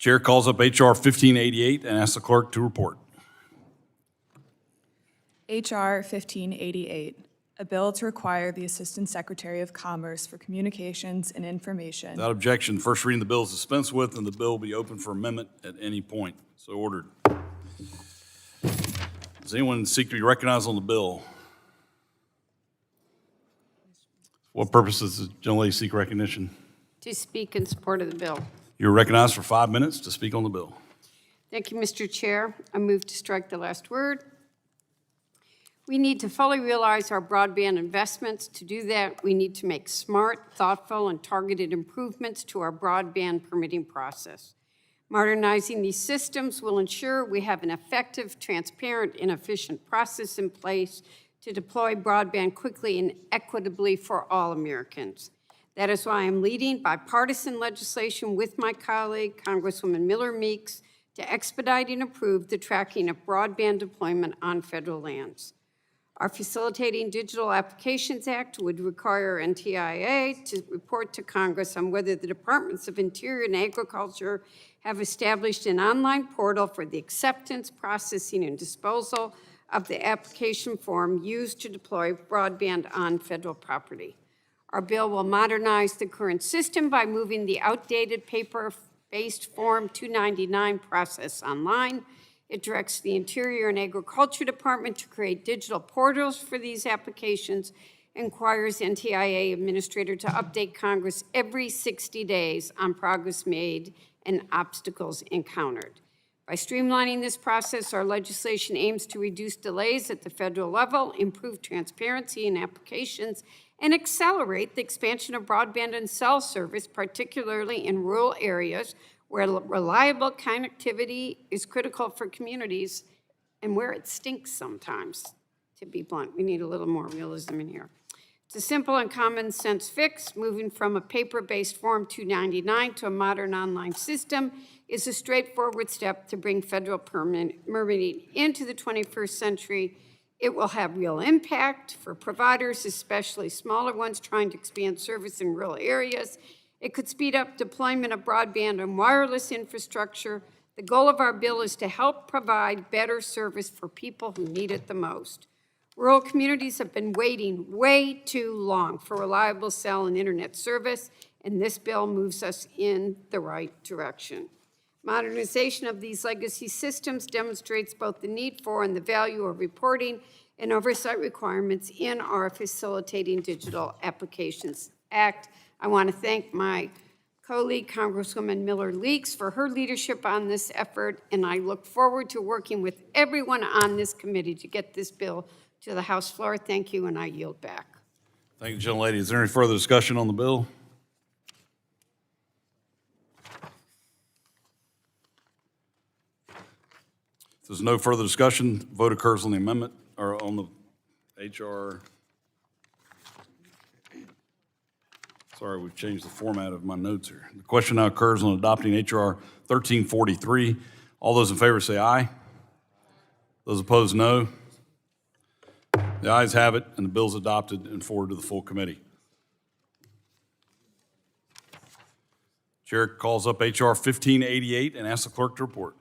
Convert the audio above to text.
Chair calls up H.R. 1588 and asks the clerk to report. H.R. 1588, a bill to require the Assistant Secretary of Commerce for Communications and Information. Without objection, first reading of the bill is dispensed with, and the bill will be open for amendment at any point. So ordered. Does anyone seek to be recognized on the bill? What purpose does the gentlelady seek recognition? To speak in support of the bill. You're recognized for 5 minutes to speak on the bill. Thank you, Mr. Chair. I move to strike the last word. We need to fully realize our broadband investments. To do that, we need to make smart, thoughtful, and targeted improvements to our broadband permitting process. Modernizing these systems will ensure we have an effective, transparent, and efficient process in place to deploy broadband quickly and equitably for all Americans. That is why I'm leading bipartisan legislation with my colleague, Congresswoman Miller Meeks, to expedite and approve the tracking of broadband deployment on federal lands. Our Facilitating Digital Applications Act would require NTIA to report to Congress on whether the Departments of Interior and Agriculture have established an online portal for the acceptance, processing, and disposal of the application form used to deploy broadband on federal property. Our bill will modernize the current system by moving the outdated paper-based Form 299 process online. It directs the Interior and Agriculture Department to create digital portals for these applications and requires NTIA administrator to update Congress every 60 days on progress made and obstacles encountered. By streamlining this process, our legislation aims to reduce delays at the federal level, improve transparency in applications, and accelerate the expansion of broadband and cell service, particularly in rural areas where reliable connectivity is critical for communities and where it stinks sometimes, to be blunt. We need a little more realism in here. It's a simple and common sense fix. Moving from a paper-based Form 299 to a modern online system is a straightforward step to bring federal permitting into the 21st century. It will have real impact for providers, especially smaller ones trying to expand service in rural areas. It could speed up deployment of broadband and wireless infrastructure. The goal of our bill is to help provide better service for people who need it the most. Rural communities have been waiting way too long for reliable cell and internet service, and this bill moves us in the right direction. Modernization of these legacy systems demonstrates both the need for and the value of reporting and oversight requirements in our Facilitating Digital Applications Act. I want to thank my colleague, Congresswoman Miller Leeks, for her leadership on this effort, and I look forward to working with everyone on this committee to get this bill to the House floor. Thank you, and I yield back. Thank you, gentlelady. Is there any further discussion on the bill? If there's no further discussion, vote occurs on the amendment, or on the H.R. Sorry, we've changed the format of my notes here. The question now occurs on adopting H.R. 1343. All those in favor say aye. Those opposed, no. The ayes have it, and the bill is adopted and forwarded to the full committee. Chair calls up H.R. 1588 and asks the clerk to report.